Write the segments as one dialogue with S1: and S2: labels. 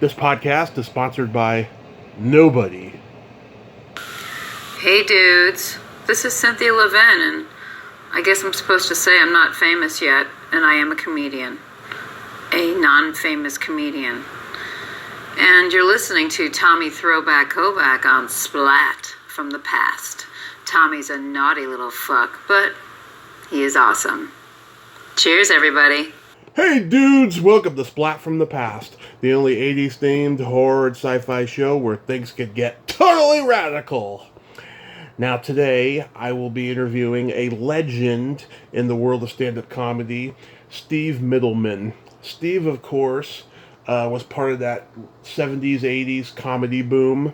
S1: This podcast is sponsored by nobody.
S2: Hey dudes, this is Cynthia Levin, and I guess I'm supposed to say I'm not famous yet, and I am a comedian. A non-famous comedian. And you're listening to Tommy Throwback Kovac on Splat from the past. Tommy's a naughty little fuck, but he is awesome. Cheers, everybody.
S1: Hey dudes, welcome to Splat from the Past, the only 80s themed horror and sci-fi show where things could get totally radical. Now today, I will be interviewing a legend in the world of stand-up comedy, Steve Middleman. Steve, of course, was part of that 70s, 80s comedy boom.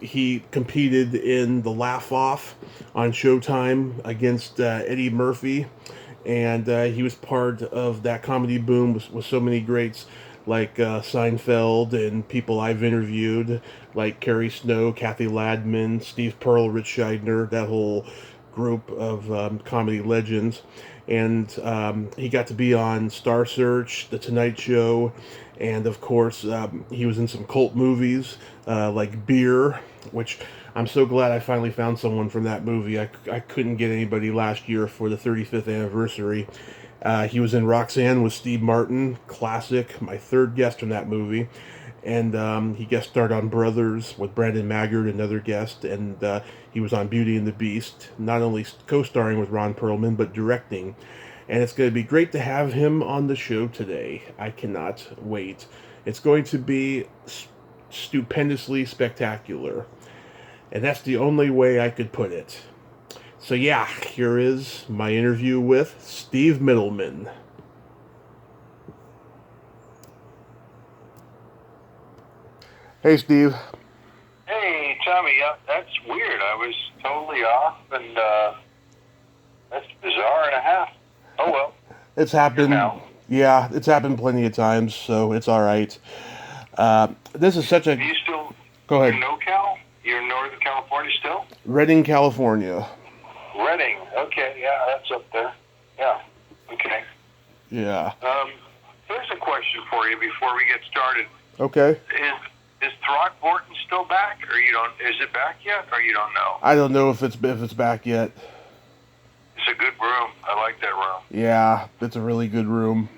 S1: He competed in the Laff Off on Showtime against Eddie Murphy. And he was part of that comedy boom with so many greats like Seinfeld and people I've interviewed, like Carrie Snow, Kathy Ladman, Steve Pearl, Rich Scheidner, that whole group of comedy legends. And he got to be on Star Search, The Tonight Show, and of course he was in some cult movies like Beer, which I'm so glad I finally found someone from that movie. I couldn't get anybody last year for the 35th anniversary. He was in Roxanne with Steve Martin, classic, my third guest from that movie. And he guest starred on Brothers with Brandon Maggard, another guest. And he was on Beauty and the Beast, not only co-starring with Ron Perlman, but directing. And it's going to be great to have him on the show today. I cannot wait. It's going to be stupendously spectacular. And that's the only way I could put it. So yeah, here is my interview with Steve Middleman. Hey, Steve.
S3: Hey, Tommy. That's weird. I was totally off, and that's bizarre and a half. Oh, well.
S1: It's happened. Yeah, it's happened plenty of times, so it's all right. This is such a...
S3: Are you still...
S1: Go ahead.
S3: You're NoCal? You're in Northern California still?
S1: Redding, California.
S3: Redding. Okay, yeah, that's up there. Yeah, okay.
S1: Yeah.
S3: Here's a question for you before we get started.
S1: Okay.
S3: Is Throgborton still back, or you don't? Is it back yet, or you don't know?
S1: I don't know if it's back yet.
S3: It's a good room. I like that room.
S1: Yeah, it's a really good room.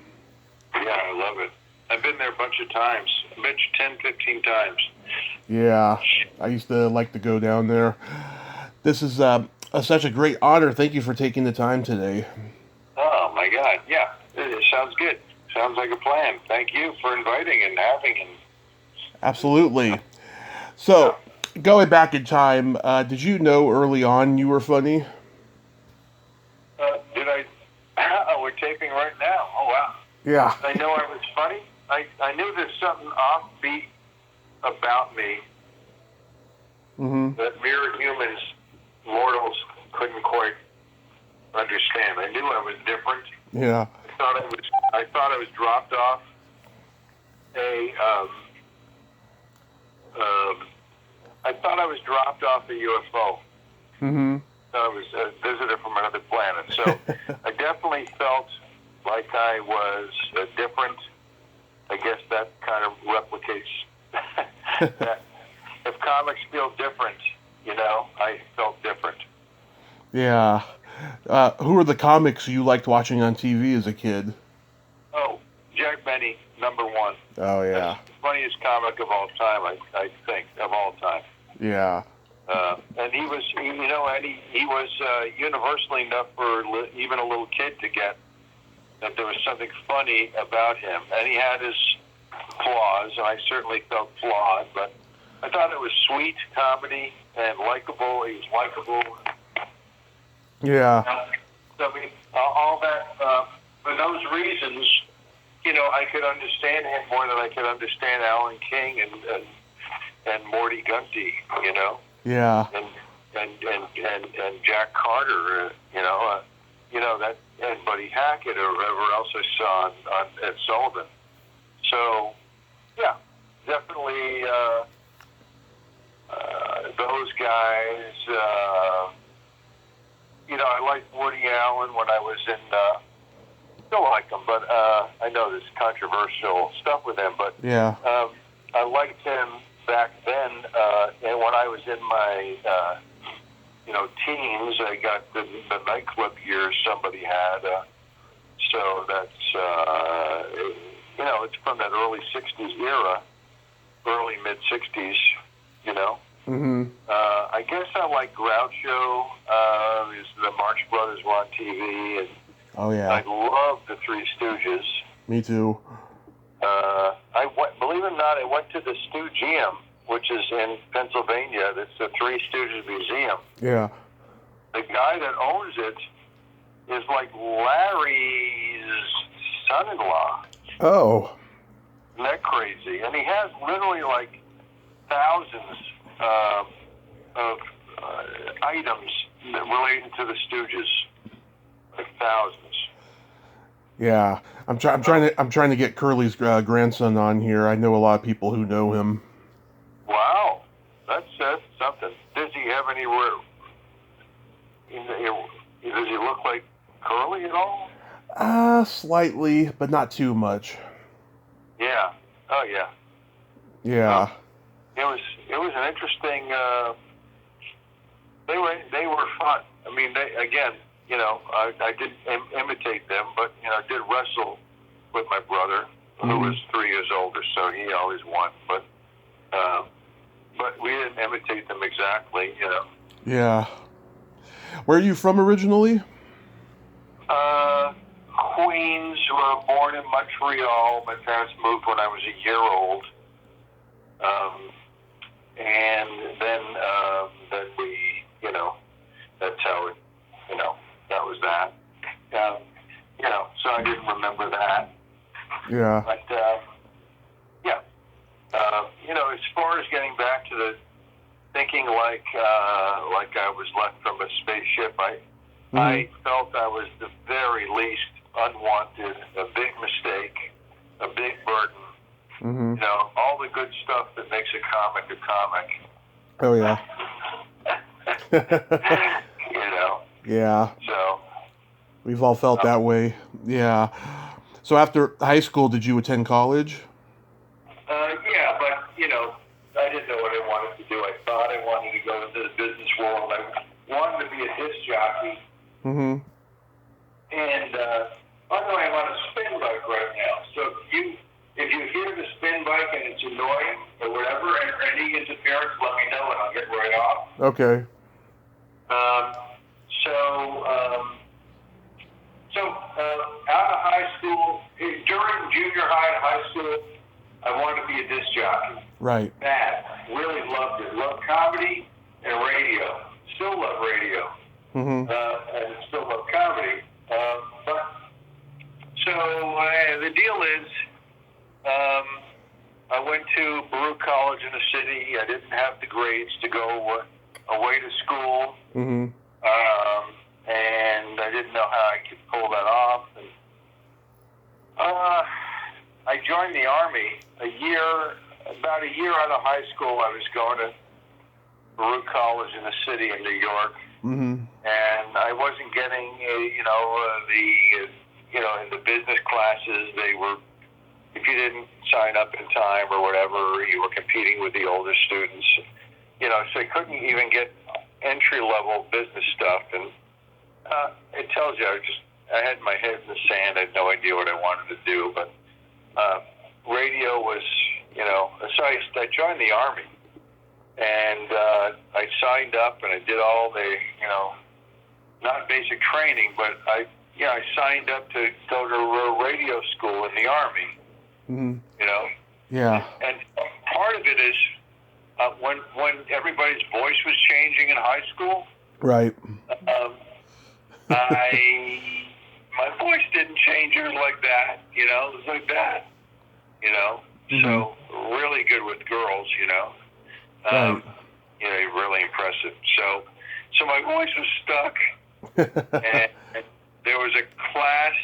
S3: Yeah, I love it. I've been there a bunch of times. I bet you 10, 15 times.
S1: Yeah, I used to like to go down there. This is such a great honor. Thank you for taking the time today.
S3: Oh, my God. Yeah, it sounds good. Sounds like a plan. Thank you for inviting and having.
S1: Absolutely. So, going back in time, did you know early on you were funny?
S3: Did I? Oh, we're taping right now. Oh, wow.
S1: Yeah.
S3: I know I was funny. I knew there's something offbeat about me that mere humans, mortals, couldn't quite understand. I knew I was different.
S1: Yeah.
S3: I thought I was dropped off a UFO.
S1: Mm-hmm.
S3: I was a visitor from another planet. So I definitely felt like I was different. I guess that kind of replicates that. If comics feel different, I felt different.
S1: Yeah. Who are the comics you liked watching on TV as a kid?
S3: Oh, Jack Benny, number one.
S1: Oh, yeah.
S3: That's the funniest comic of all time, I think, of all time.
S1: Yeah.
S3: And he was, he was universally enough for even a little kid to get that there was something funny about him. And he had his flaws, and I certainly felt flawed, but I thought it was sweet comedy and likable. He was likable.
S1: Yeah.
S3: I mean, all that, for those reasons, I could understand him more than I could understand Alan King and Morty Gunty,
S1: Yeah.
S3: And Jack Carter, that, and Buddy Hackett or whoever else I saw on Ed Sullivan. So, yeah, definitely those guys. I liked Woody Allen when I was in. Still like him, but I know there's controversial stuff with him. But
S1: yeah.
S3: in my, teens, I got the nightclub years somebody had. So that's, it's from that early 60s era, early mid-60s,
S1: Mm-hmm.
S3: I guess I like Groucho. The Marx Brothers were on TV, and
S1: Oh, yeah.
S3: I love the Three Stooges.
S1: Me too.
S3: Believe it or not, I went to the Stoogeum, which is in Pennsylvania. It's the Three Stooges Museum.
S1: Yeah.
S3: The guy that owns it is like Larry's son-in-law.
S1: Oh.
S3: Isn't that crazy? And he has literally like thousands of items relating to the Stooges. Like thousands.
S1: Yeah. I'm trying to get Curly's grandson on here. I know a lot of people who know him.
S3: Wow, that's something. Does he have any? Does he look like Curly at all?
S1: Slightly, but not too much.
S3: Yeah. Oh yeah.
S1: Yeah.
S3: It was an interesting. They were fun. I mean, I did imitate them, but I did wrestle with my brother, who was 3 years older, so he always won. But we didn't imitate them exactly,
S1: Yeah. Where are you from originally?
S3: Queens. Were born in Montreal. My parents moved when I was a year old, and then we, that's how it, that was that. So I didn't remember that.
S1: Yeah.
S3: But as far as getting back to the thinking like I was left from a spaceship, I felt I was the very least unwanted, a big mistake, a big burden.
S1: Mm-hmm.
S3: All the good stuff that makes a comic a comic.
S1: Oh, yeah. Yeah.
S3: So.
S1: We've all felt that way. Yeah. So after high school, did you attend college?
S3: Yeah, but, I didn't know what I wanted to do. I thought I wanted to go into the business world. I wanted to be a disc jockey.
S1: Mm-hmm.
S3: And, I'm on a spin bike right now. So if you hear the spin bike and it's annoying or whatever, and any interference, let me know and I'll get right off.
S1: Okay.
S3: Out of high school, during junior high and high school, I wanted to be a disc jockey.
S1: Right.
S3: Bad. Really loved it. Loved comedy and radio. Still love radio.
S1: Mm-hmm.
S3: And still love comedy. The deal is, I went to Baruch College in the city. I didn't have the grades to go away to school.
S1: Mm-hmm.
S3: And I didn't know how I could pull that off. And I joined the Army about a year out of high school. I was going to Baruch College in the city in New York.
S1: Mm-hmm.
S3: And I wasn't getting, in the business classes, they were, if you didn't sign up in time or whatever, you were competing with the older students, so I couldn't even get entry-level business stuff. And it tells you, I had my head in the sand. I had no idea what I wanted to do, but radio was, so I joined the Army. And I signed up and I did all the, not basic training, but I signed up to go to radio school in the Army.
S1: Mm-hmm.
S3: Yeah. And part of it is when everybody's voice was changing in high school.
S1: Right.
S3: My voice didn't change. It was like that, it was like that,
S1: Mm-hmm.
S3: So really good with girls,
S1: Right.
S3: Really impressive. So my voice was stuck, and there was a class,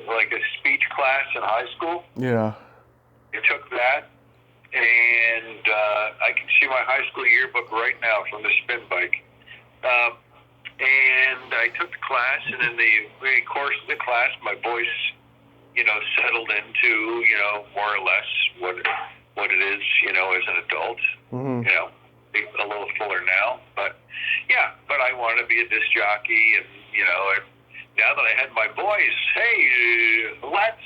S3: like a speech class in high school.
S1: Yeah.
S3: I took that, and I can see my high school yearbook right now from the spin bike. And I took the class, and in the course of the class, my voice, settled into, more or less what it is, as an adult.
S1: Mm-hmm.
S3: A little fuller now. But yeah, but I wanted to be a disc jockey, and and now that I had my voice, hey, let's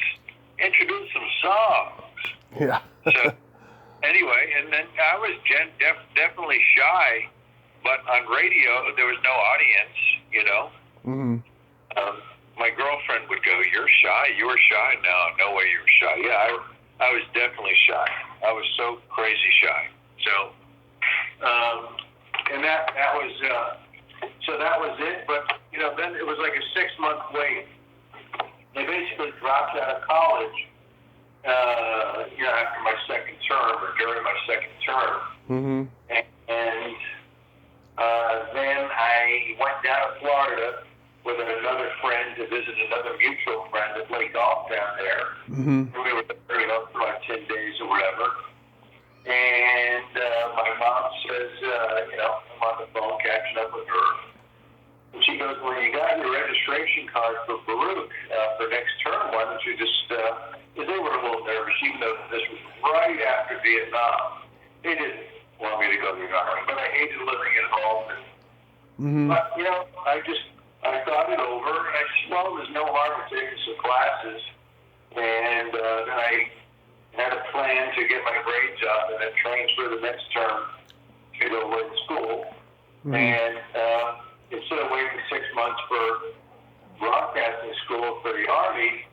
S3: introduce some songs.
S1: Yeah.
S3: So anyway, and then I was definitely shy, but on radio there was no audience.
S1: Mm-hmm.
S3: My girlfriend would go, "You're shy. You were shy." No way you were shy. Yeah, I was definitely shy. I was so crazy shy. So, and that was so that was it. But then it was like a 6-month wait. They basically dropped out of college. After my second term or during my second term,
S1: Mm-hmm.
S3: and then I went down to Florida with another friend to visit another mutual friend that played golf down there.
S1: Mm-hmm.
S3: And we were there, for like 10 days or whatever. And my mom says, I'm on the phone catching up with her. And she goes, well, you got your registration card for Baruch for next term. Why don't you just, they were a little nervous, even though this was right after Vietnam. They didn't want me to go to the Army, but I hated living at home. And,
S1: Mm-hmm.
S3: But, I thought it over, and I said, well, there's no harm in taking some classes. And then I had a plan to get my grades up and then transfer the next term to go away to school.
S1: Mm-hmm.
S3: And instead of waiting 6 months for broadcasting school for the Army,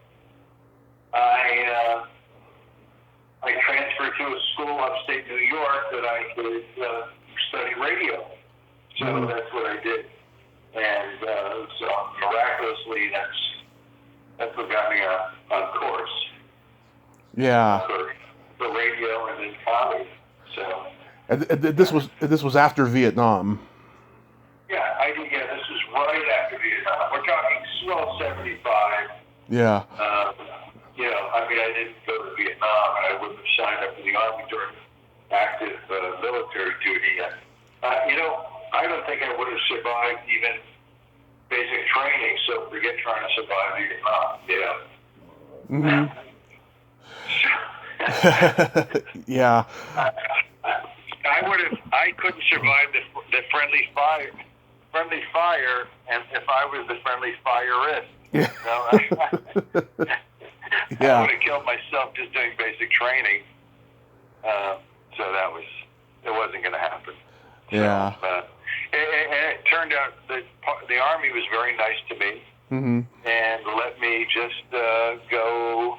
S3: I transferred to a school upstate New York that I could study radio. So
S1: Mm-hmm.
S3: that's what I did. And so miraculously, that's what got me on course
S1: Yeah.
S3: for radio and then comedy. So
S1: And this was after Vietnam.
S3: yeah, I did. Yeah, this was right after Vietnam. We're talking 75.
S1: Yeah.
S3: I didn't go to Vietnam, and I wouldn't have signed up for the Army during active military duty. I don't think I would have survived even basic training, so forget trying to survive Vietnam.
S1: Mm-hmm. Yeah.
S3: I couldn't survive the friendly fire, and if I was the friendly firist,
S1: Yeah.
S3: I
S1: Yeah.
S3: would have killed myself just doing basic training. So it wasn't going to happen.
S1: Yeah.
S3: So, and it turned out that the Army was very nice to me,
S1: Mm-hmm.
S3: and let me just go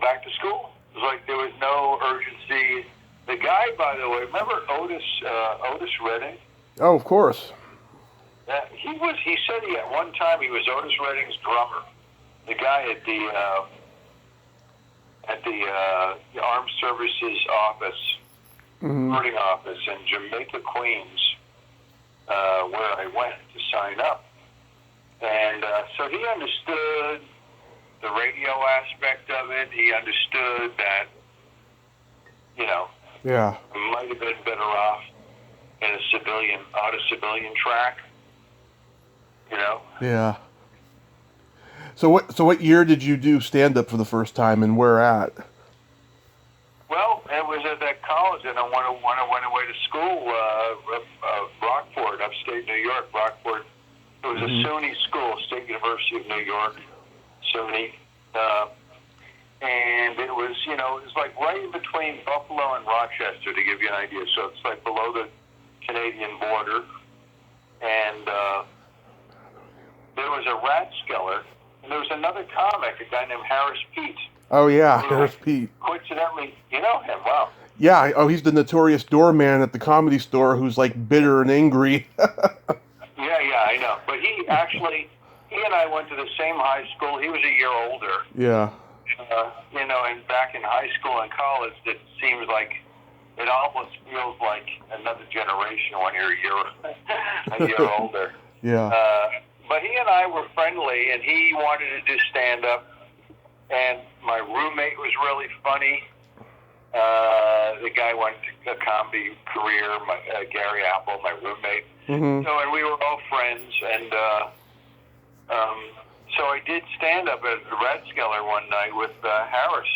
S3: back to school. It was like there was no urgency. The guy, by the way, remember Otis Redding?
S1: Oh, of course.
S3: He said at one time he was Otis Redding's drummer. The guy at the Armed Services office,
S1: Mm-hmm.
S3: recruiting office in Jamaica, Queens, where I went to sign up. And so he understood the radio aspect of it. He understood that,
S1: Yeah.
S3: I might have been better off in on a civilian track,
S1: Yeah. So what year did you do stand up for the first time, and where at?
S3: Well, it was at that college, and when I went away to school, Rockport, upstate New York, Rockport. It was
S1: Mm-hmm.
S3: a SUNY school, State University of New York, SUNY. And it was, it was like right in between Buffalo and Rochester, to give you an idea. So it's like below the Canadian border. And there was a Rathskeller, and there was another comic, a guy named Harris Pete.
S1: Oh yeah, Harris Pete.
S3: Coincidentally, you know him. Wow.
S1: Yeah. Oh, he's the notorious doorman at the Comedy Store who's like bitter and angry.
S3: Yeah, I know. But he and I went to the same high school. He was a year older.
S1: Yeah.
S3: And back in high school and college, it seems like it almost feels like another generation when you're a year older.
S1: Yeah.
S3: But he and I were friendly, and he wanted to do stand-up, and my roommate was really funny. The guy went to a comedy career, Gary Apple, my roommate.
S1: Mm-hmm.
S3: So, and we were all friends, and so I did stand-up at the Rathskeller one night with Harris,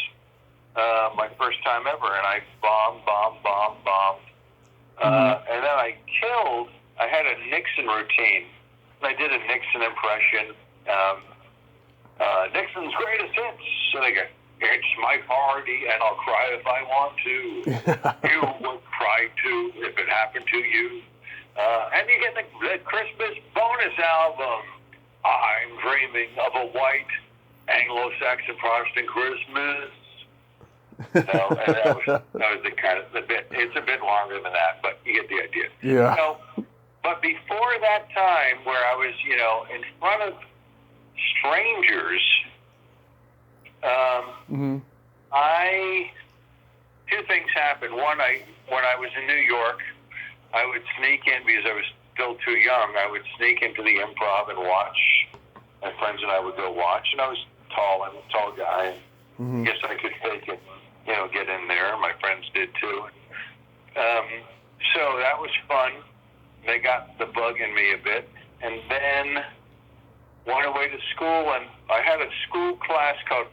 S3: my first time ever, and I bombed. And then I had a Nixon routine. I did a Nixon impression. Nixon's greatest hits. And I go, it's my party, and I'll cry if I want to. You would cry too if it happened to you. And you get the Christmas bonus album. I'm dreaming of a white Anglo-Saxon Protestant Christmas. So, and that was the kind of the bit. It's a bit longer than that, but you get the idea.
S1: Yeah.
S3: So, but before that time, where I was, in front of strangers, two things happened. One, when I was in New York, I would sneak in because I was still too young. I would sneak into the Improv and watch. My friends and I would go watch, and I was tall. I'm a tall guy. I guess I could fake it, get in there. My friends did too. So that was fun. They got the bug in me a bit, and then went away to school, and I had a school class called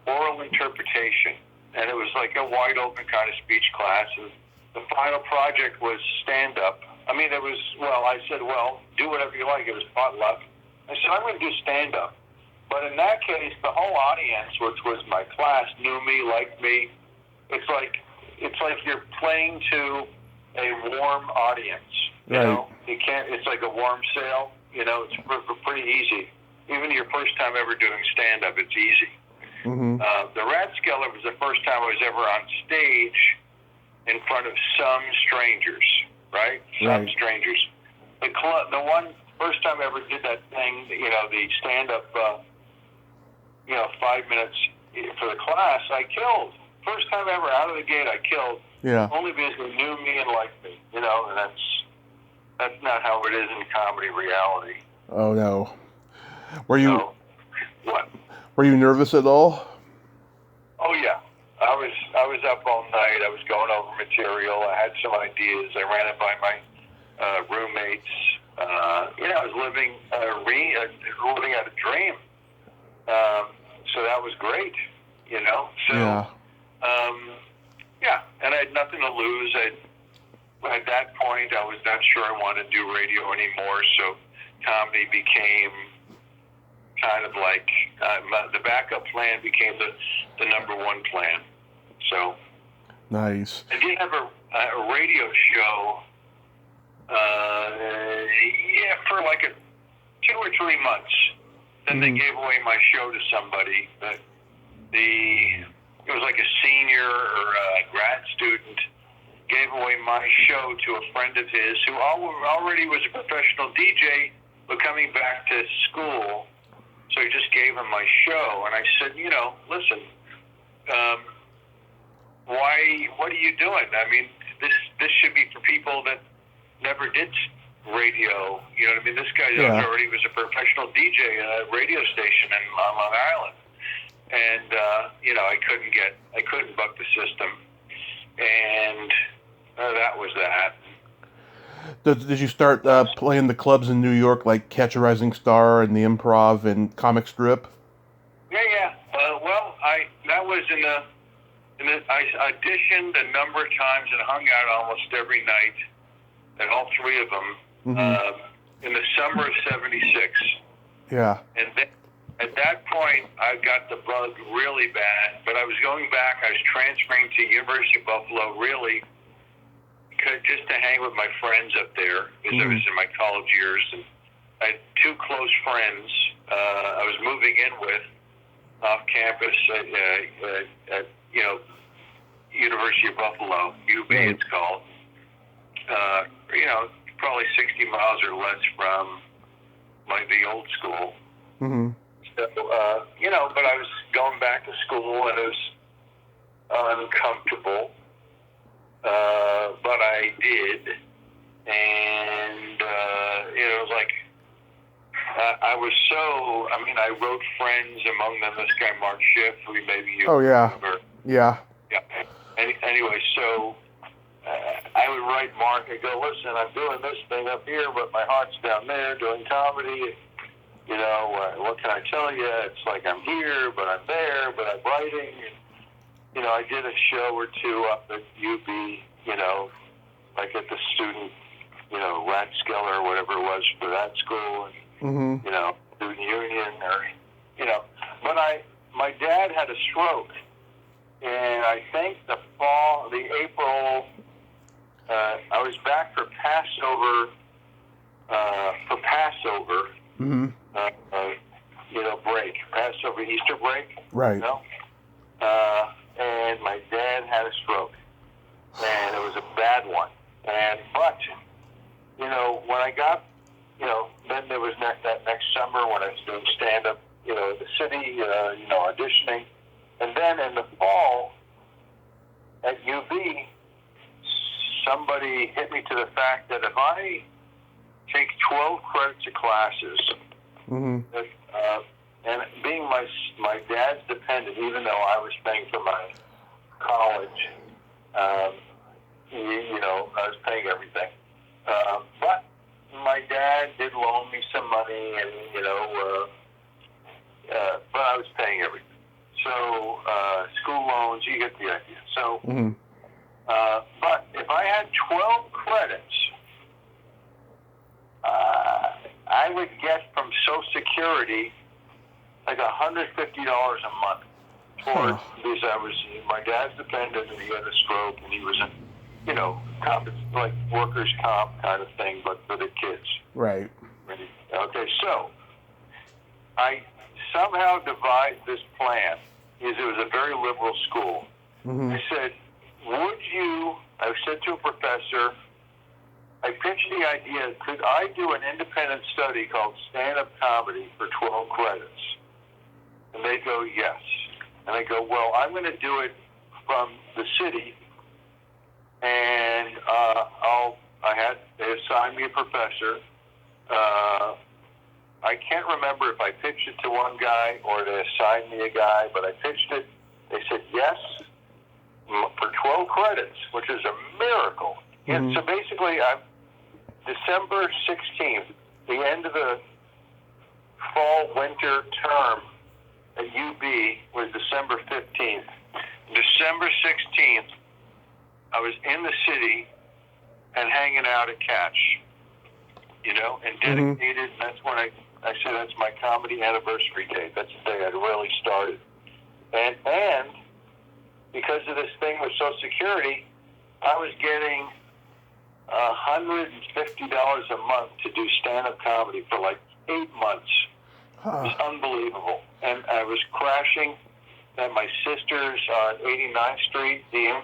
S3: oral interpretation, and it was like a wide open kind of speech class, and the final project was stand-up. I mean, I said, do whatever you like. It was potluck. I said, I'm going to do stand-up. But in that case, the whole audience, which was my class, knew me, liked me. It's like you're playing to a warm audience. You can't. It's like a warm sail. It's pretty easy. Even your first time ever doing stand-up, it's easy. The Rathskeller was the first time I was ever on stage in front of some strangers, right? Some strangers. The one first time I ever did that thing, the stand-up, 5 minutes for the class, I killed. First time ever out of the gate, I killed.
S1: Yeah.
S3: Only because they knew me and liked me, and that's not how it is in comedy reality.
S1: Oh no. Were you?
S3: What?
S1: Were you nervous at all?
S3: Oh yeah. I was up all night. I was going over material. I had some ideas. I ran it by my roommates. I was living out a dream. So that was great. So. And I had nothing to lose. At that point, I was not sure I wanted to do radio anymore, so comedy became kind of like the backup plan became the number one plan. So
S1: nice.
S3: I did have a radio show, for like 2 or 3 months. Then they gave away my show to somebody. It was like a senior or a grad student gave away my show to a friend of his who already was a professional DJ, but coming back to school. So he just gave him my show. And I said, listen, what are you doing? I mean, this should be for people that never did radio. You know what I mean? This guy already was a professional DJ at a radio station on Long Island. And, I couldn't buck the system. And that was that.
S1: Did you start playing the clubs in New York, like Catch a Rising Star and the Improv and Comic Strip?
S3: Yeah. That was I auditioned a number of times and hung out almost every night at all three of them in the summer of '76.
S1: Yeah.
S3: And then at that point, I got the bug really bad, but I was going back. I was transferring to University of Buffalo, really, just to hang with my friends up there, because I was in my college years, and I had two close friends I was moving in with off campus at University of Buffalo, UB it's called. Probably 60 miles or less from the old school. So, but I was going back to school, and it was uncomfortable. But I did, and it was like I was so. I mean, I wrote friends, among them this guy Mark Schiff, who maybe you remember.
S1: Yeah.
S3: Anyway, so I would write Mark and go, listen, I'm doing this thing up here, but my heart's down there doing comedy. What can I tell you? It's like I'm here, but I'm there, but I'm writing. And, I did a show or two up at UB, like at the student, Rathskeller or whatever it was for that school, and student union, or But my dad had a stroke, and I think the April, I was back for Passover. Break, Passover, Easter break.
S1: Right.
S3: And my dad had a stroke, and it was a bad one. But when I got, then there was that next summer when I was doing stand-up, in the city, auditioning. And then in the fall at UB, somebody hit me to the fact that if I take 12 credits of classes, and being my dad's dependent, even though I was paying for my college, I was paying everything. But my dad did loan me some money, and but I was paying everything. So school loans, you get the idea. So, but if I had 12 credits, I would get from Social Security like $150 a month towards because my dad's dependent, and he had a stroke, and he was in, like workers' comp kind of thing, but for the kids.
S1: Right.
S3: Okay, so I somehow devised this plan, because it was a very liberal school. I said, I said to a professor, I pitched the idea, could I do an independent study called stand-up comedy for 12 credits? And they go, yes. And I go, well, I'm going to do it from the city, and they assigned me a professor. I can't remember if I pitched it to one guy or they assigned me a guy, but I pitched it. They said yes for 12 credits, which is a miracle. And so basically, December 16th, the end of the fall-winter term at UB was December 15th. December 16th, I was in the city and hanging out at Catch, and dedicated. And that's when I said that's my comedy anniversary date. That's the day I really started. And because of this thing with Social Security, I was getting $150 a month to do stand-up comedy for like 8 months. It was unbelievable. And I was crashing at my sister's on 89th Street. The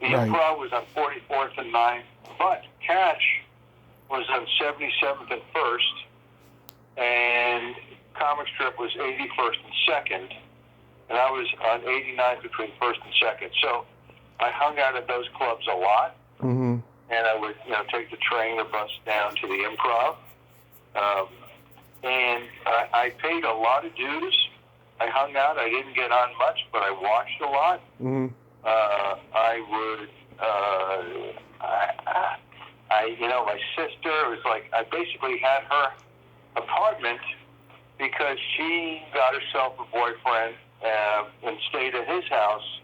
S3: Improv was on 44th and 9th, but Catch was on 77th and 1st, and Comic Strip was 81st and 2nd, and I was on 89th between 1st and 2nd. So I hung out at those clubs a lot, and I would take the train or bus down to the Improv. And I paid a lot of dues. I hung out. I didn't get on much, but I watched a lot. My sister, it was like I basically had her apartment because she got herself a boyfriend and stayed at his house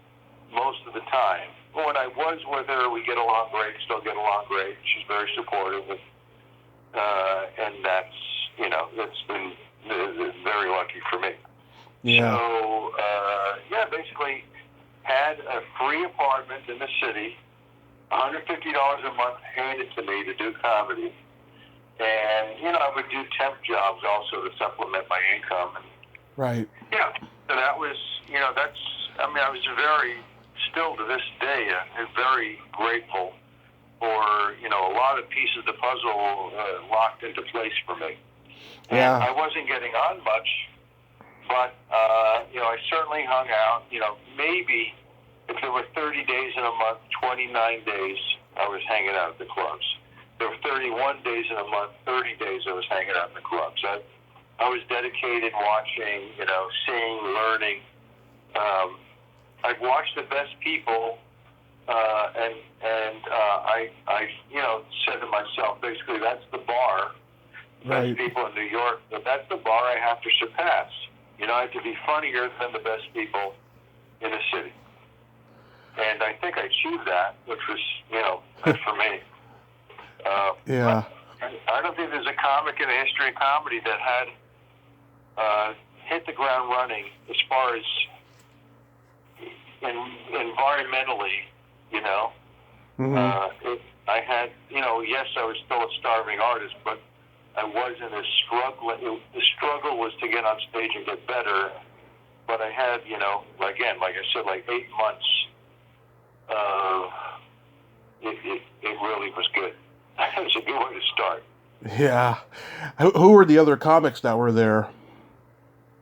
S3: most of the time. When I was with her, we get along great, still get along great. She's very supportive, and that's, it's been very lucky for me.
S1: Yeah.
S3: So, basically had a free apartment in the city, $150 a month handed to me to do comedy. And, I would do temp jobs also to supplement my income. And,
S1: right.
S3: Yeah. So that was, I was still to this day, very grateful for, a lot of pieces of the puzzle locked into place for me.
S1: Yeah.
S3: And I wasn't getting on much, but, I certainly hung out. Maybe if there were 30 days in a month, 29 days I was hanging out at the clubs. There were 31 days in a month, 30 days I was hanging out in the clubs. I was dedicated watching, seeing, learning. I'd watch the best people, and I said to myself, basically, that's the bar.
S1: Right.
S3: Best people in New York, but that's the bar I have to surpass. I have to be funnier than the best people in the city. And I think I achieved that, which was, good for me.
S1: Yeah.
S3: I don't think there's a comic in the history of comedy that had hit the ground running as far as environmentally, you know. I had, you know, yes, I was still a starving artist, but I wasn't as struggling. The struggle was to get on stage and get better. But I had, you know, again, like I said, like 8 months. It really was good. It was a good way to start.
S1: Yeah. Who were the other comics that were there?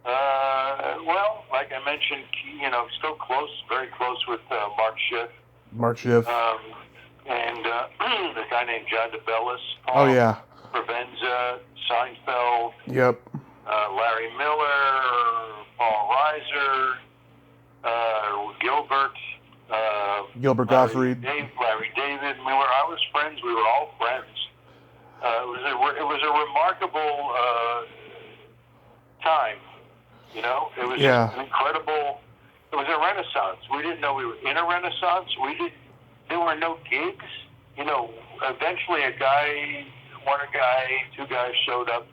S3: Well, like I mentioned, you know, still close, very close with Mark Schiff.
S1: Mark Schiff.
S3: And the guy named John DeBellis.
S1: Oh, yeah.
S3: Provenza, Seinfeld.
S1: Yep.
S3: Larry Miller, Paul Reiser, Gilbert.
S1: Gilbert Gottfried.
S3: Larry David. I was friends. We were all friends. It was a remarkable time. You know, it was an incredible. It was a renaissance. We didn't know we were in a renaissance. There were no gigs. You know, eventually two guys showed up.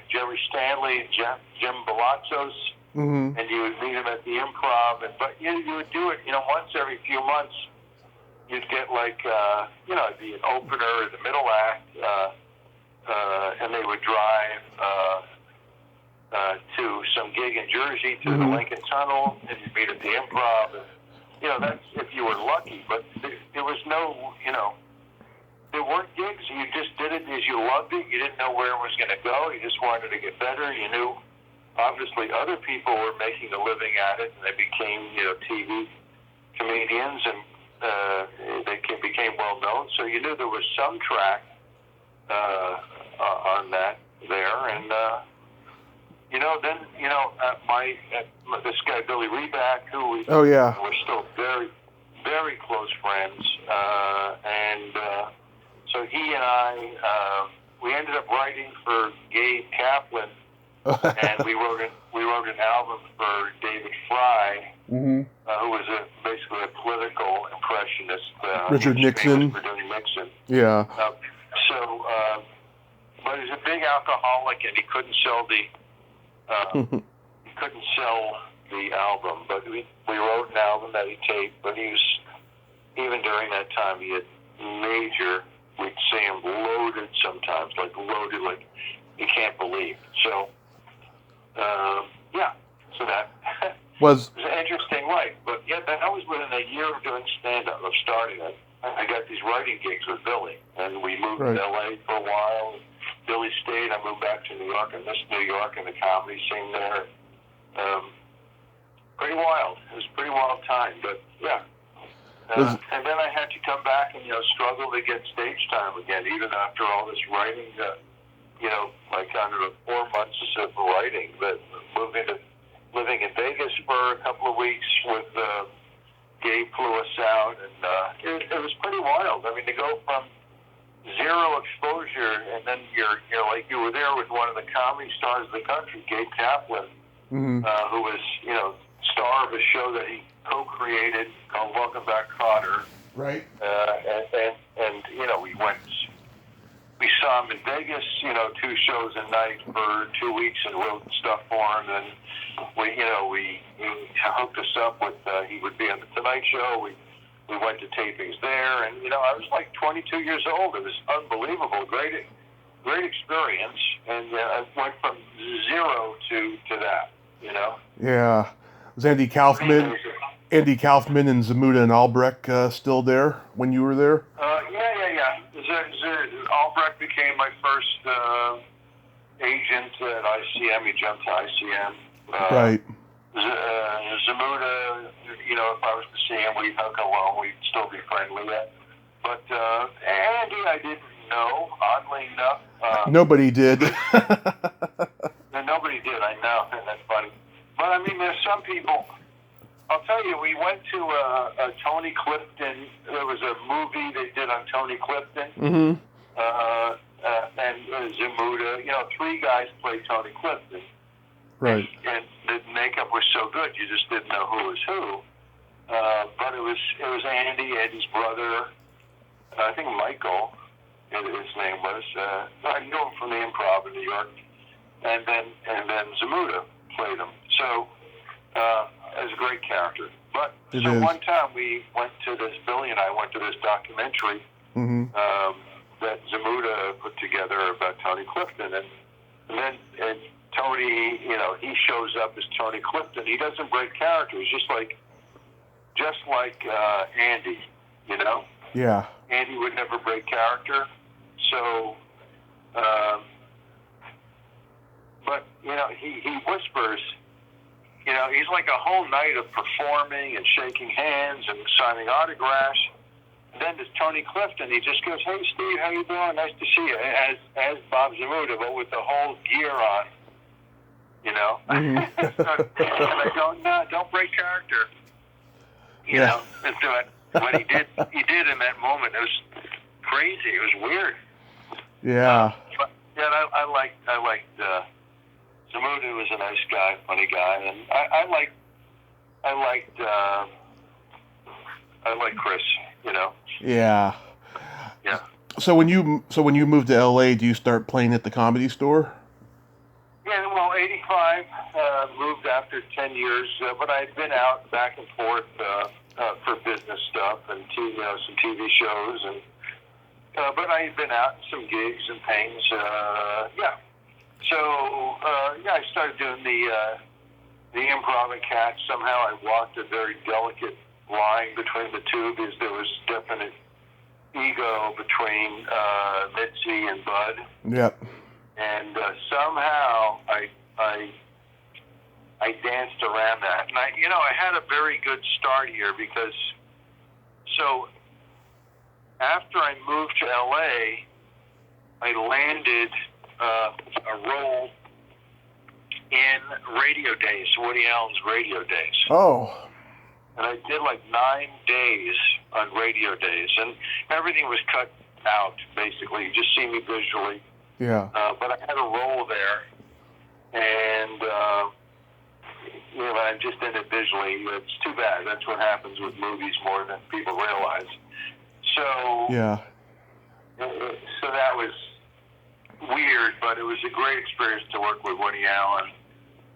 S3: Jerry Stanley, Jim Balatzos, and you would meet him at the Improv. But you would do it, you know, once every few months. You'd get like, you know, it'd be an opener, the middle act, and they would drive to some gig in Jersey to the Lincoln Tunnel, and you'd meet at the Improv. And, you know, that's if you were lucky. But there was no, you know, there weren't gigs. You just did it as you loved it. You didn't know where it was going to go. You just wanted to get better. You knew, obviously, other people were making a living at it, and they became, you know, TV comedians, and they became well known. So you knew there was some track on that there, and you know, then you know, this guy Billy Reback, who we're still very, very close friends, and. So he and I, we ended up writing for Gabe Kaplan, and we wrote an album for David Fry, who was basically a political impressionist.
S1: Richard Nixon.
S3: For doing Nixon.
S1: Yeah.
S3: But he's a big alcoholic, and he couldn't sell the album. But we wrote an album that he taped. But he was, even during that time, he had major. We'd see him loaded sometimes, like you can't believe. So, so that was an interesting life. But yeah, that was within a year of doing stand-up, of starting it. I got these writing gigs with Billy, and we moved to L.A. for a while. Billy stayed. I moved back to New York, and missed New York and the comedy scene there. Pretty wild. It was a pretty wild time, but yeah. And then I had to come back and, you know, struggle to get stage time again, even after all this writing, you know, like under the 4 months of writing. But living in Vegas for a couple of weeks with Gabe flew us out, and it was pretty wild. I mean, to go from zero exposure, and then you're like you were there with one of the comedy stars of the country, Gabe Kaplan, who was, you know, star of a show that he co-created called Welcome Back, Kotter.
S1: Right.
S3: And you know, we saw him in Vegas, you know, 2 shows a night for 2 weeks, and wrote stuff for him. And he hooked us up with. He would be on the Tonight Show. We went to tapings there, and you know, I was like 22 years old. It was unbelievable, great experience, and I went from zero to that. You know.
S1: Yeah. Was Andy Kaufman and Zamuda and Albrecht still there when you were there?
S3: Yeah. Albrecht became my first agent at ICM. He jumped to ICM.
S1: Right.
S3: Zamuda, you know, if I was to see him, we'd hug along. We'd still be friendly yet. But Andy, I didn't know, oddly enough.
S1: Nobody did.
S3: Nobody did, I know. That's funny. But, I mean, there's some people. I'll tell you, we went to a Tony Clifton. There was a movie they did on Tony Clifton. And Zamuda. You know, 3 guys played Tony Clifton.
S1: Right.
S3: And the makeup was so good, you just didn't know who was who. But it was Andy's brother, I think Michael, his name was. I knew him from the Improv in New York, and then Zamuda played him. So it was a great character. But one time Billy and I went to this documentary that Zamuda put together about Tony Clifton, and then Tony, he shows up as Tony Clifton. He doesn't break character. He's just like Andy,
S1: Yeah.
S3: Andy would never break character. So, but he whispers. He's like a whole night of performing and shaking hands and signing autographs. And then there's Tony Clifton. He just goes, "Hey, Steve, how you doing? Nice to see you." As Bob Zamuda, but with the whole gear on. And I go, "No, don't break character." And so what he did in that moment, it was crazy. It was weird.
S1: Yeah.
S3: But I liked Zamuda was a nice guy, funny guy, and I liked Chris.
S1: Yeah.
S3: Yeah.
S1: So when you moved to LA, do you start playing at the Comedy Store?
S3: Yeah, well, 85, moved after 10 years, but I'd been out back and forth for business stuff and some TV shows, and but I had been out in some gigs and things. So I started doing the Improv and Cats. Somehow I walked a very delicate line between the two because there was definite ego between Mitzi and Bud.
S1: Yep.
S3: And somehow I danced around that, and I had a very good start here because after I moved to LA, I landed a role in Radio Days, Woody Allen's Radio Days.
S1: Oh.
S3: And I did like 9 days on Radio Days, and everything was cut out basically. You just see me visually.
S1: Yeah.
S3: But I had a role there, and I'm just in it visually. It's too bad. That's what happens with movies more than people realize. So
S1: yeah.
S3: So that was weird, but it was a great experience to work with Woody Allen.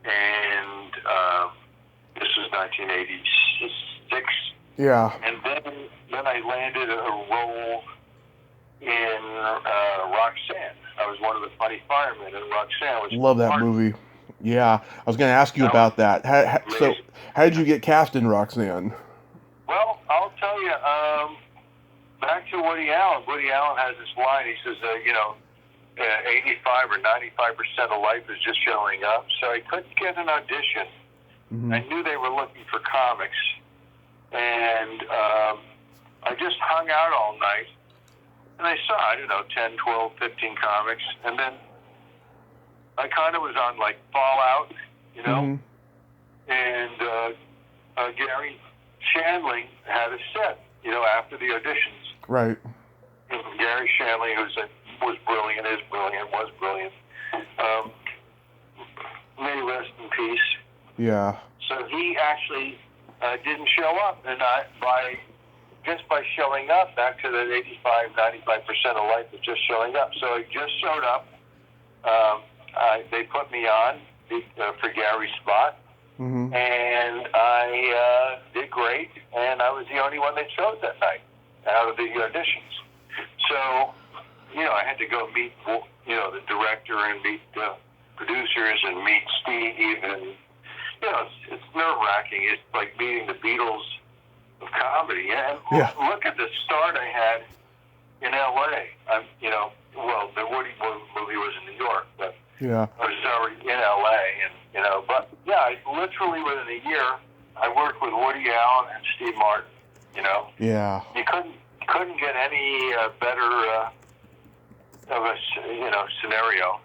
S3: And this was 1986.
S1: Yeah.
S3: And then I landed a role in Roxanne. I was one of the funny firemen in Roxanne.
S1: Love that movie. Yeah, I was going to ask you about that. How did you get cast in Roxanne?
S3: Well, I'll tell you. Back to Woody Allen. Woody Allen has this line. He says, 85 or 95% of life is just showing up. So I couldn't get an audition. Mm-hmm. I knew they were looking for comics, and I just hung out all night. And I saw, 10, 12, 15 comics. And then I kind of was on, like, Fallout, Mm-hmm. And Gary Shandling had a set, after the auditions.
S1: Right.
S3: And Gary Shandling, was brilliant. May rest in peace.
S1: Yeah.
S3: So he actually didn't show up. And just by showing up, back to that 85, 95% of life is just showing up. So I just showed up. They put me on for Gary's spot. Mm-hmm. And I did great. And I was the only one they chose that night out of the auditions. So, I had to go meet, the director and meet the producers and meet Steve. And, it's nerve-wracking. It's like meeting the Beatles of comedy. And look at the start I had in L.A. The Woody movie was in New York, but I was already in L.A. And literally within a year, I worked with Woody Allen and Steve Martin.
S1: Yeah.
S3: You couldn't get any better of a scenario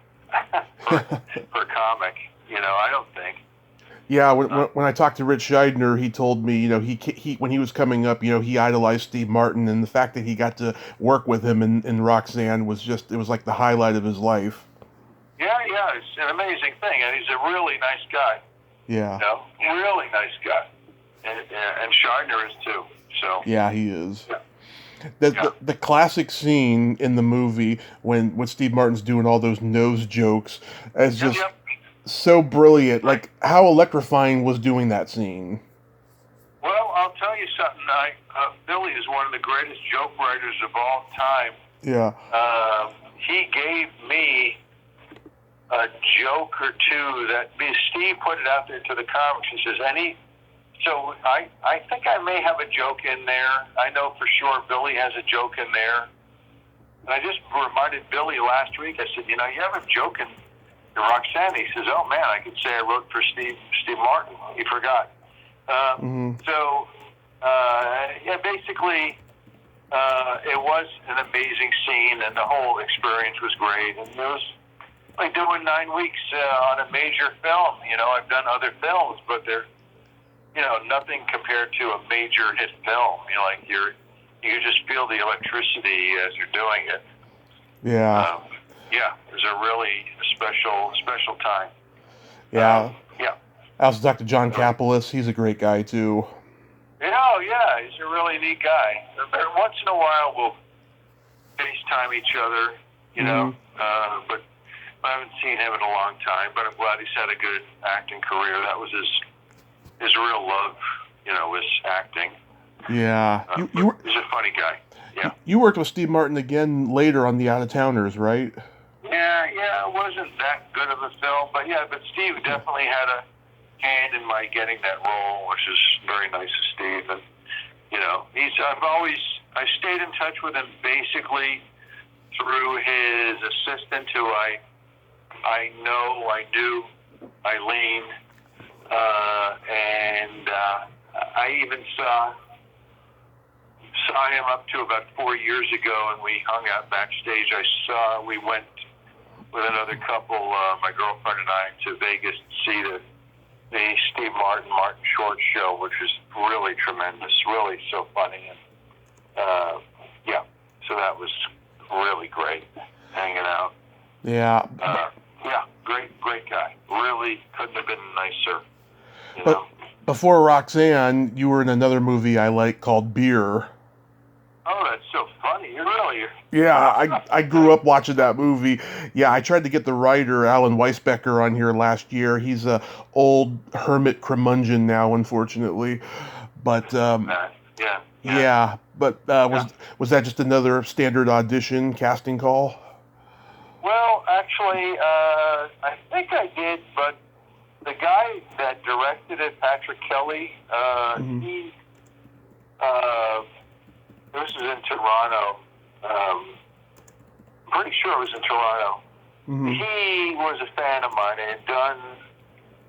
S3: for a comic. I don't think.
S1: Yeah, when I talked to Rich Scheidner, he told me, he when he was coming up, he idolized Steve Martin, and the fact that he got to work with him in Roxanne was like the highlight of his life.
S3: Yeah, it's an amazing thing, and he's a really nice guy.
S1: Yeah.
S3: Really nice guy, and Scheidner is too. So.
S1: Yeah, he is.
S3: Yeah.
S1: The classic scene in the movie when Steve Martin's doing all those nose jokes is just so brilliant. Like, how electrifying was doing that scene?
S3: Well, I'll tell you something. Billy is one of the greatest joke writers of all time.
S1: Yeah.
S3: He gave me a joke or two that Steve put it out there to the comics. He says, so I think I may have a joke in there. I know for sure Billy has a joke in there. And I just reminded Billy last week, I said, you have a joke in Roxanne. He says, oh man, I could say I wrote for Steve Martin. He forgot. So, basically, it was an amazing scene, and the whole experience was great. And it was like doing 9 weeks on a major film. I've done other films, but they're, nothing compared to a major hit film. You just feel the electricity as you're doing it.
S1: Yeah.
S3: It was a really special time.
S1: Yeah. Also, Dr. John Kapelis, he's a great guy, too.
S3: He's a really neat guy. Once in a while, we'll FaceTime each other, but I haven't seen him in a long time, but I'm glad he's had a good acting career. That was his real love, was acting.
S1: Yeah.
S3: He's a funny guy. Yeah.
S1: You worked with Steve Martin again later on The Out-of-Towners, right?
S3: Yeah, it wasn't that good of a film, but Steve definitely had a hand in my getting that role, which is very nice of Steve. And, I stayed in touch with him basically through his assistant, who I knew, Eileen, and I even saw him up to about 4 years ago, and we hung out backstage. We went with another couple, my girlfriend and I, to Vegas to see the Steve Martin Short show, which was really tremendous, really so funny. And so that was really great, hanging out.
S1: Yeah.
S3: Great guy. Really couldn't have been nicer.
S1: But before Roxanne, you were in another movie I like called Beer.
S3: Oh, that's so funny. Really?
S1: Yeah, I grew up watching that movie. Yeah, I tried to get the writer, Alan Weisbecker, on here last year. He's a old hermit curmudgeon now, unfortunately. But, was that just another standard audition casting call?
S3: Well, actually, I think I did, but the guy that directed it, Patrick Kelly, he... this is in Toronto. Pretty sure it was in Toronto. He was a fan of mine and had done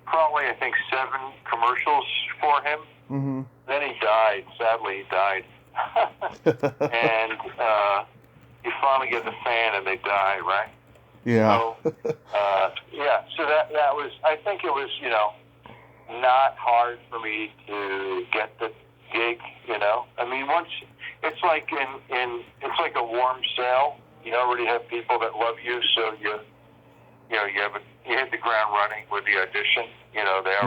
S3: probably, I think, 7 commercials for him. Then he died. Sadly, he died. And you finally get the fan and they die, right?
S1: Yeah.
S3: So that was, I think it was, not hard for me to get the gig, I mean, once, it's like it's like a warm sail. You already have people that love you, so you hit the ground running with the audition. They're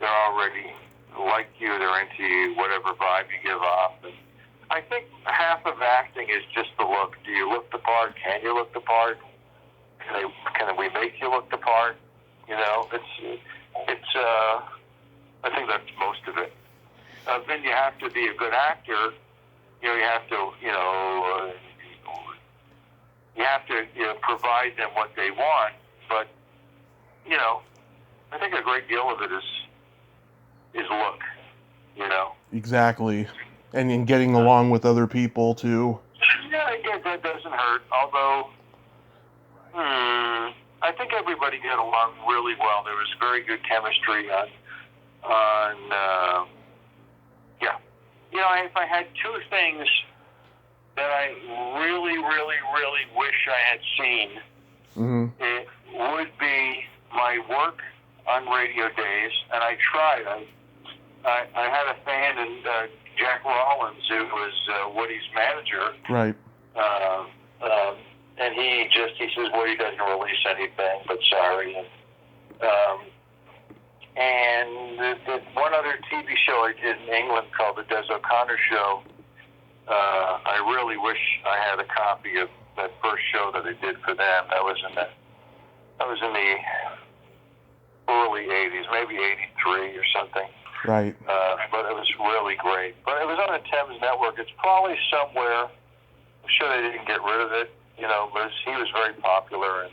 S3: already like you. They're into you, whatever vibe you give off. And I think half of acting is just the look. Do you look the part? Can you look the part? Can we make you look the part? It's I think that's most of it. Then you have to be a good actor. You have to provide them what they want. But I think a great deal of it is look.
S1: Exactly, and in getting along with other people too.
S3: Yeah, that doesn't hurt. Although, I think everybody got along really well. There was very good chemistry on. If I had 2 things that I really, really, really wish I had seen, it would be my work on radio days, and I tried. I had a fan in Jack Rollins, who was Woody's manager.
S1: Right.
S3: And he says Woody doesn't release anything, but sorry. And the one other TV show I did in England called The Des O'Connor Show, I really wish I had a copy of that first show that I did for them. That was in the early '80s, maybe '83 or something.
S1: Right.
S3: But it was really great. But it was on the Thames Network. It's probably somewhere. I'm sure they didn't get rid of it. But he was very popular, and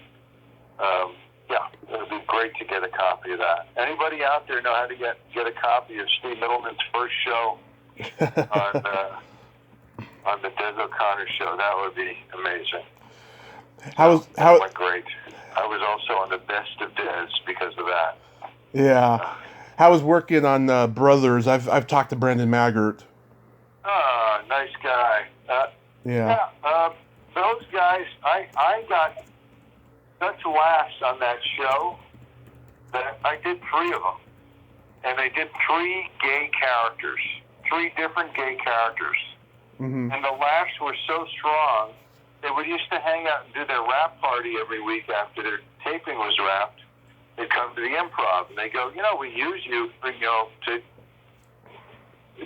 S3: yeah, it would be great to get a copy of that. Anybody out there know how to get a copy of Steve Middleman's first show on the Des O'Connor show? That would be amazing. That went great. I was also on the Best of Des because of that.
S1: Yeah. How was working on Brothers? I've talked to Brandon Maggart.
S3: Nice guy.
S1: Yeah.
S3: Those guys, I got such laughs on that show that I did 3 of them. And they did 3 gay characters, 3 different gay characters.
S1: Mm-hmm.
S3: And the laughs were so strong, they would used to hang out and do their rap party every week after their taping was wrapped. They'd come to the Improv, and they go, we use you, to...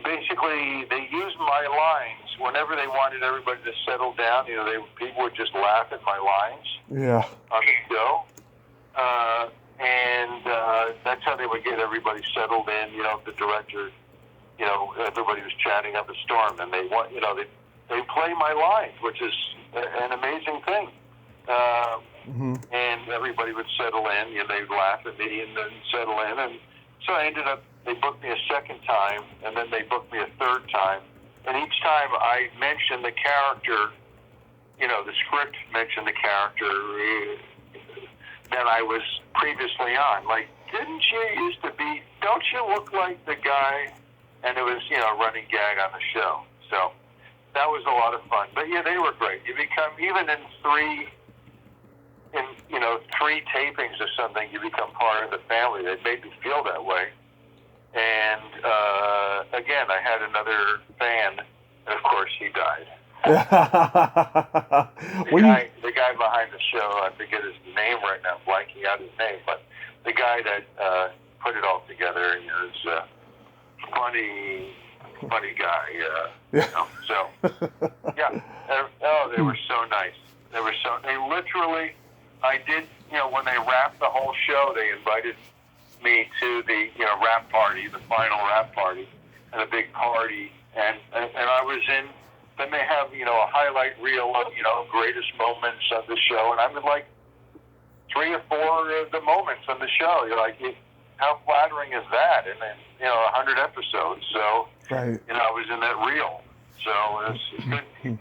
S3: Basically, they used my lines whenever they wanted everybody to settle down. People would just laugh at my lines.
S1: Yeah.
S3: On the show, and that's how they would get everybody settled in. The director, everybody was chatting up a storm, and they play my lines, which is an amazing thing.
S1: Mm-hmm.
S3: And everybody would settle in. They'd laugh at me and then settle in, and so I ended up. They booked me a second time, and then they booked me a third time. And each time I mentioned the character, the script mentioned the character that I was previously on. Like, don't you look like the guy? And it was, a running gag on the show. So that was a lot of fun. But yeah, they were great. You become, even in 3 tapings or something, you become part of the family. They made me feel that way. And again, I had another fan, and of course, he died. The guy behind the show, I forget his name right now, blanking out his name, but the guy that put it all together, is a funny guy. So yeah, they were so nice. They literally, I did, when they wrapped the whole show, they invited me to the rap party, the final rap party, and a big party, and I was in. Then they have a highlight reel of greatest moments of the show, and I'm in like 3 or 4 of the moments on the show. You're like, how flattering is that? And then 100 episodes, so
S1: right.
S3: I was in that reel, so it's good.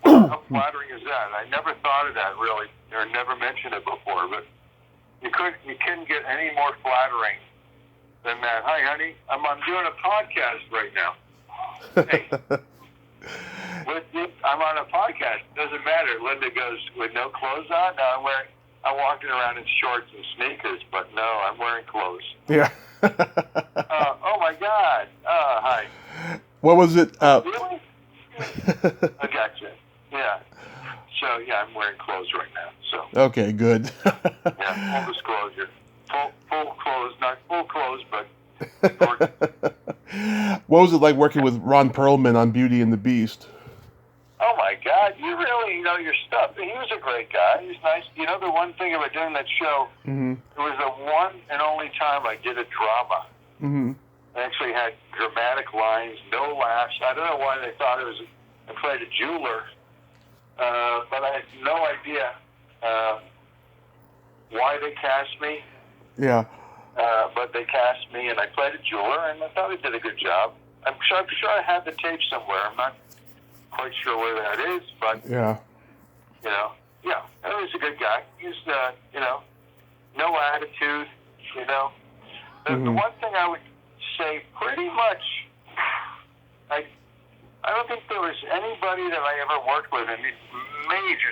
S3: How flattering is that? I never thought of that really, or never mentioned it before, but. You couldn't get any more flattering than that. Hi, honey. I'm doing a podcast right now. Hey, I'm on a podcast. Doesn't matter. Linda goes, with no clothes on? No, I'm walking around in shorts and sneakers, but no, I'm wearing clothes.
S1: Yeah.
S3: Oh my God. Hi.
S1: What was it?
S3: Really? I gotcha. Yeah. So yeah, I'm wearing clothes right now. So
S1: okay, good.
S3: Yeah, full disclosure. Full clothes, not full clothes, but.
S1: What was it like working with Ron Perlman on Beauty and the Beast?
S3: Oh my God, you really know your stuff. He was a great guy. He was nice. The one thing about doing that show,
S1: mm-hmm.
S3: it was the one and only time I did a drama.
S1: Mm-hmm.
S3: I actually had dramatic lines, no laughs. I don't know why they thought I played a jeweler. But I had no idea why they cast me.
S1: Yeah.
S3: But they cast me, and I played a jeweler, and I thought I did a good job. I'm sure I have the tape somewhere. I'm not quite sure where that is, but
S1: yeah,
S3: he was a good guy. He's no attitude. The one thing I would say, pretty much, I don't think there was anybody that I ever worked with, and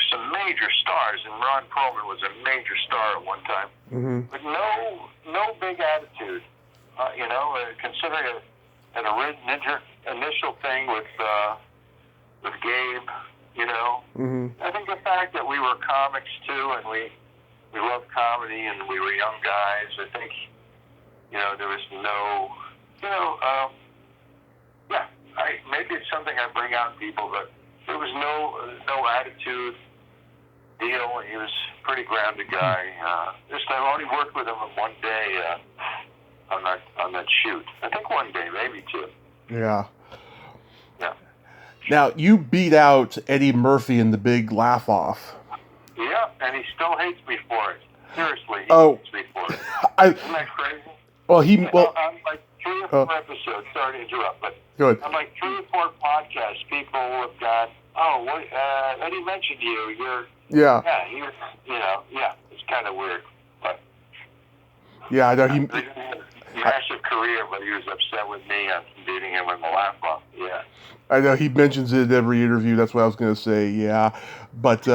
S3: some major stars, and Ron Perlman was a major star at one time,
S1: mm-hmm.
S3: but no big attitude. Considering an initial thing with Gabe,
S1: mm-hmm.
S3: I think the fact that we were comics too, and we loved comedy, and we were young guys, I think, there was no, maybe it's something I bring down people, but there was no attitude deal. He was a pretty grounded guy. This time I only worked with him one day on that shoot. I think one day, maybe two.
S1: Yeah.
S3: Yeah.
S1: Now, you beat out Eddie Murphy in the Big Laff Off.
S3: Yeah, and he still hates me for it. Seriously, he hates me for it. Isn't that crazy?
S1: Well,
S3: I'm like 3 or 4 episodes. Sorry to interrupt, but
S1: good.
S3: I'm like 3 or 4 podcasts. People have gone, oh, what, Eddie mentioned you.
S1: Yeah.
S3: Yeah, it's kind of weird, but
S1: yeah, I know
S3: he had a massive career, but he was upset with me on beating him in the Laff Off. Yeah.
S1: I know he mentions it in every interview. That's what I was going to say. Yeah, but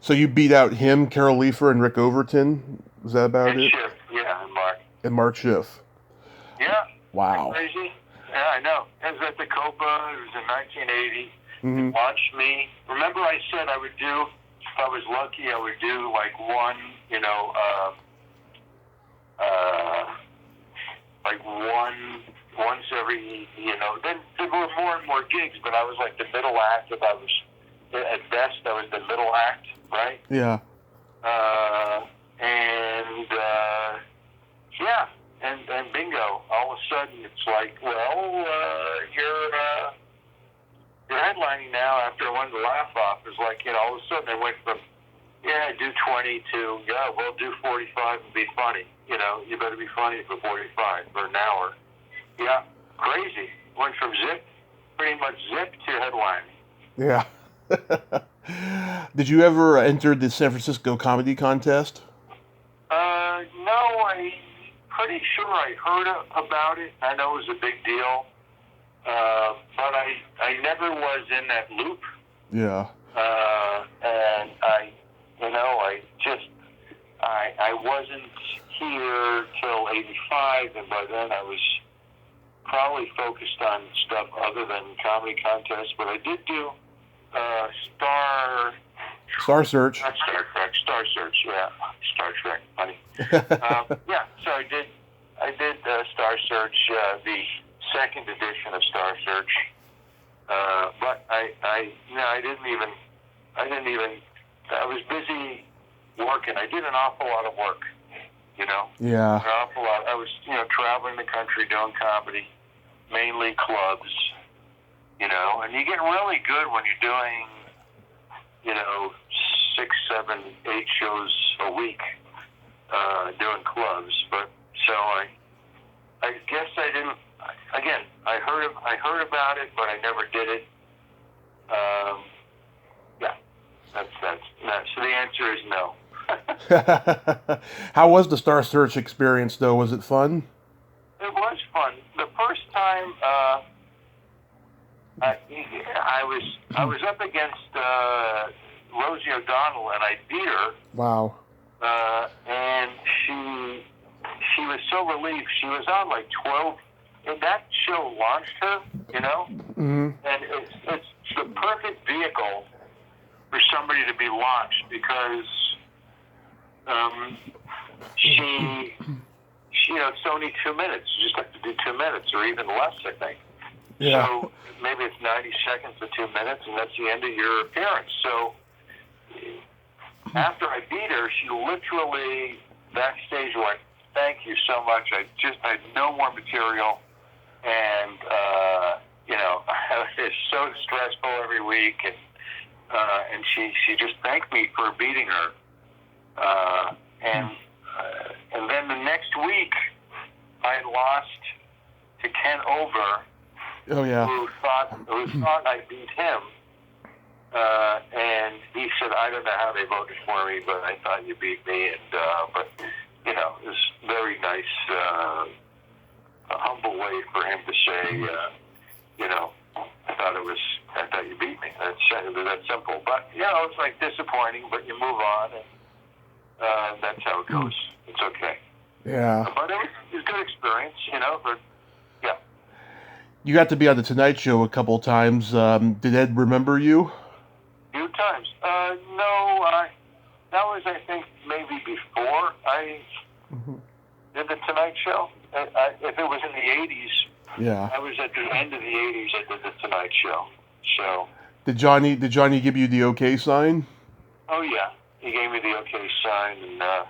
S1: so you beat out him, Carol Leifer, and Rick Overton. Was that about
S3: and
S1: it?
S3: Schiff, yeah, and Mark.
S1: And Mark Schiff.
S3: Yeah.
S1: Wow.
S3: Crazy. Yeah, I know. It was at the Copa. It was in 1980.
S1: Mm-hmm.
S3: It launched me. Remember, I said I would do. If I was lucky, I would do like one. Like once every. Then there were more and more gigs, but I was like the middle act. If I was at best, I was the middle act, right?
S1: Yeah.
S3: And bingo! All of a sudden, it's like, well, you're headlining now after I won the Laff Off. It's like, all of a sudden I went from do 20 to do 45 and be funny. You better be funny for 45 for an hour. Yeah, crazy. Went from pretty much zip to headlining.
S1: Yeah. Did you ever enter the San Francisco Comedy Contest?
S3: No, I'm pretty sure I heard about it. I know it was a big deal, but I never was in that loop.
S1: Yeah.
S3: And I wasn't here till '85, and by then I was probably focused on stuff other than comedy contests. But I did do
S1: Star Search.
S3: Not Star Trek. Star Search. Yeah, Star Trek. Funny. So I did Star Search, the second edition of Star Search. But I didn't even. I was busy working. I did an awful lot of work.
S1: Yeah.
S3: An awful lot. I was traveling the country doing comedy, mainly clubs. And you get really good when you're doing 6, 7, 8 shows a week doing clubs. But so I guess I didn't. Again, I heard about it, but I never did it. That's so the answer is no.
S1: How was the Star Search experience, though? Was it fun?
S3: It was fun. The first time I was up against Rosie O'Donnell, and I beat her.
S1: Wow.
S3: And she was so relieved. She was on like 12, and that show launched her.
S1: Mm-hmm.
S3: And it's the perfect vehicle for somebody to be launched because it's only 2 minutes. You just have to do 2 minutes or even less, I think.
S1: Yeah.
S3: So maybe it's 90 seconds to 2 minutes, and that's the end of your appearance. So after I beat her, she literally backstage went, "Thank you so much. I had no more material, and it's so stressful every week." And she just thanked me for beating her. And then the next week, I lost to Ken Over.
S1: Oh yeah.
S3: Who thought I beat him. And he said, "I don't know how they voted for me, but I thought you beat me." And but it was very nice, a humble way for him to say, I thought you beat me. That's simple. But it's like disappointing, but you move on, and that's how it goes. It's okay.
S1: Yeah.
S3: But it was a good experience, But yeah.
S1: You got to be on the Tonight Show a couple times. Did Ed remember you?
S3: A few times. No, that was, I think, maybe before I did the Tonight Show. If it was in the 80s,
S1: yeah.
S3: I was at the end of the 80s. I did the Tonight Show. So.
S1: Did Johnny give you the okay sign?
S3: Oh yeah, he gave me the okay sign, and I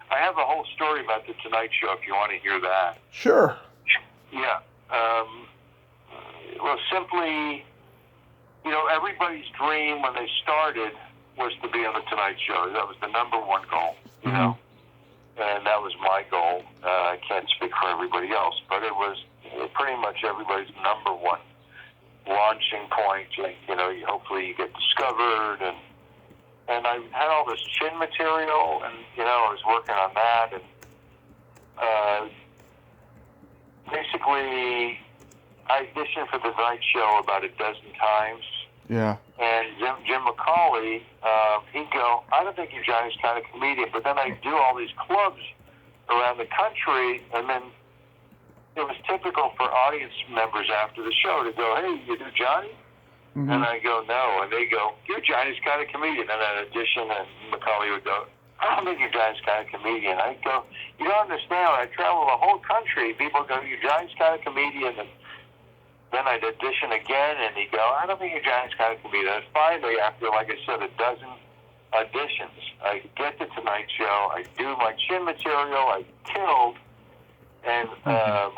S3: have a whole story about the Tonight Show if you want to hear that.
S1: Sure.
S3: Yeah. Well, simply, everybody's dream when they started was to be on the Tonight Show. That was the number one goal, you know, and that was my goal. I can't speak for everybody else, but it was pretty much everybody's number one launching point. Hopefully you get discovered, and I had all this chin material, and I was working on that, and basically I auditioned for the Tonight Show about a dozen times.
S1: Yeah.
S3: And Jim McCauley, he'd go, I don't think you're Johnny's kind of comedian, but then I'd do all these clubs around the country, and then it was typical for audience members after the show to go, hey, you do Johnny? Mm-hmm. And I go, no. And they go, you're Johnny's kind of comedian. And I'd audition, and McCauley would go, I don't think you're Johnny's kind of comedian. I go, you don't understand. I travel the whole country. People go, you're Johnny's kind of comedian. And then I'd audition again, and he'd go, I don't think you're Johnny's kind of comedian. And finally, after, like I said, a dozen auditions, I get the Tonight Show. I do my chin material. I killed. And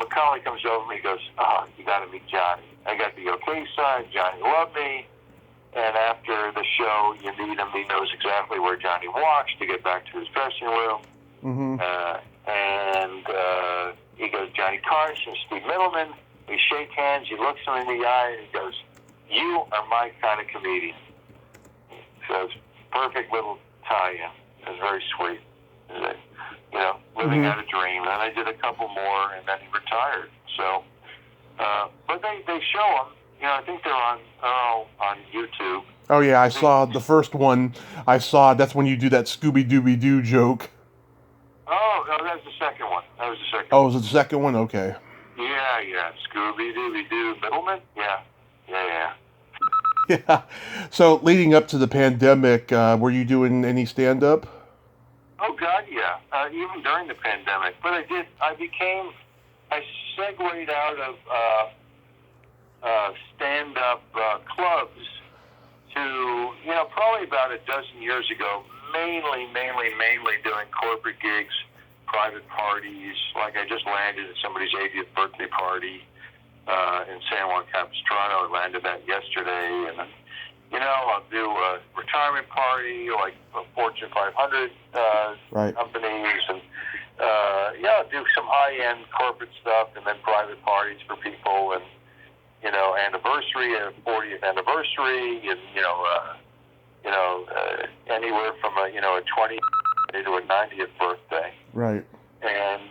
S3: McCauley comes over to me and goes, oh, you got to meet Johnny. I got the okay sign. Johnny loved me. And after the show, you meet him. He knows exactly where Johnny walks to get back to his dressing room. Mm-hmm. And he goes, Johnny Carson, Steve Middleman. We shake hands. He looks him in the eye, and he goes, you are my kind of comedian. So it's perfect little tie-in. It was very sweet. Living out a dream. And I did a couple more, and then he retired. So, but they show them. I think they're on YouTube.
S1: Oh yeah, I saw the first one. That's when you do that Scooby-Dooby-Doo joke.
S3: Oh, no, that was the second one.
S1: Oh, was it the second one? Okay.
S3: Yeah. Scooby-Dooby-Doo Middleman? Yeah.
S1: Yeah. So, leading up to the pandemic, were you doing any stand-up?
S3: Oh, God, yeah. Even during the pandemic. But I segued out of stand-up clubs to, probably about a dozen years ago, mainly doing corporate gigs, private parties. Like I just landed at somebody's 80th birthday party in San Juan Capistrano. I landed that yesterday. And then, I'll do a retirement party, like Fortune 500 companies. And, I'll do some high-end corporate stuff and then private parties for people. And, anniversary, a 40th anniversary, and, anywhere from a 20th to a 90th birthday.
S1: Right.
S3: And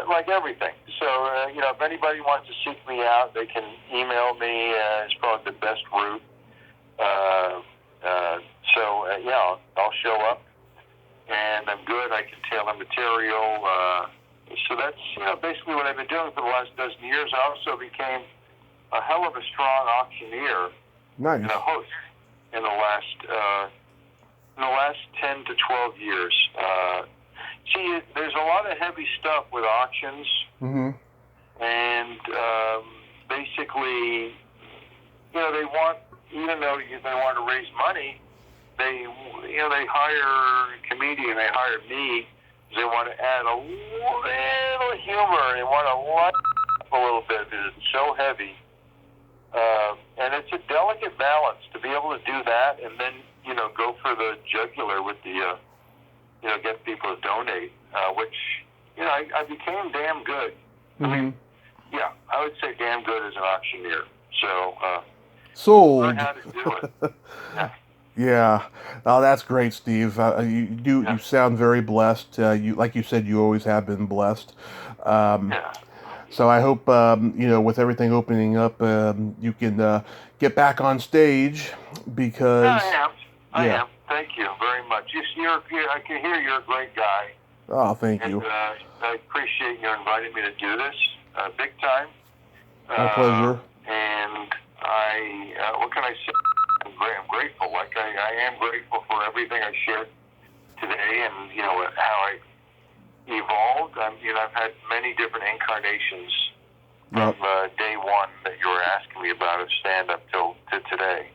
S3: like everything. So, if anybody wants to seek me out, they can email me. It's probably the best route. I'll show up, and I'm good. I can tailor material. So that's, basically what I've been doing for the last dozen years. I also became a hell of a strong auctioneer.
S1: Nice.
S3: And a host in the last 10 to 12 years. See, there's a lot of heavy stuff with auctions, and basically, they want, even though they want to raise money, they hire a comedian, they hire me, they want to add a little humor, they want to lighten up a little bit because it's so heavy, and it's a delicate balance to be able to do that, and then go for the jugular with the get people to donate, which, I became damn good. I mean, I would say damn good as an auctioneer. So,
S1: sold.
S3: learn how to do it.
S1: Yeah. Oh, that's great, Steve. You sound very blessed. Like you said, you always have been blessed. So I hope, with everything opening up, you can get back on stage because...
S3: I am. Thank you very much. I can hear you're a great guy.
S1: Oh, thank you.
S3: I appreciate you inviting me to do this, big time.
S1: My pleasure.
S3: And what can I say? I'm grateful. Like I am grateful for everything I shared today, and how I evolved. I've had many different incarnations from day one that you were asking me about of stand-up till to today.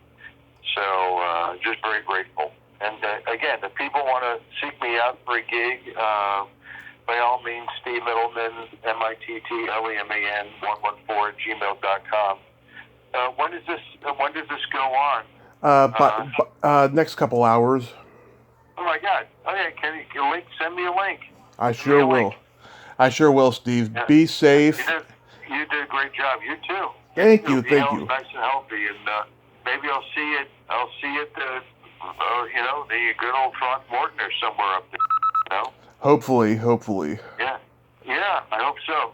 S3: So just very grateful. And again, if people want to seek me out for a gig, by all means, Steve Middleman, Mittleman 114 when does this go on?
S1: Next couple hours.
S3: Oh my God! Okay, can you send me a link?
S1: I sure will. Steve.
S3: Yeah.
S1: Be safe.
S3: You did a great job. You too.
S1: Thank you.
S3: Nice and healthy, and maybe I'll see it. The good old Throgborton or somewhere up there. You know?
S1: Hopefully.
S3: Yeah. I hope so.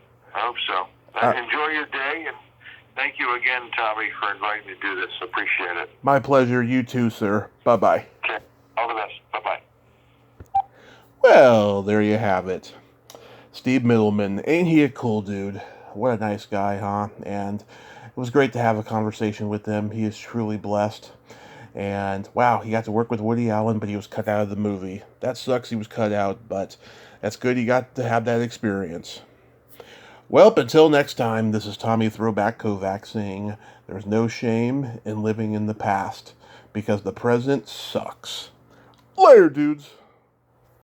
S3: Enjoy your day, and thank you again, Tommy, for inviting me to do this. Appreciate it.
S1: My pleasure. You too, sir. Bye-bye.
S3: Okay. All the best. Bye-bye.
S1: Well, there you have it. Steve Middleman. Ain't he a cool dude? What a nice guy, huh? And it was great to have a conversation with him. He is truly blessed. And, wow, he got to work with Woody Allen, but he was cut out of the movie. That sucks he was cut out, but that's good he got to have that experience. Well, until next time, this is Tommy Throwback Kovac saying, there's no shame in living in the past, because the present sucks. Later, dudes.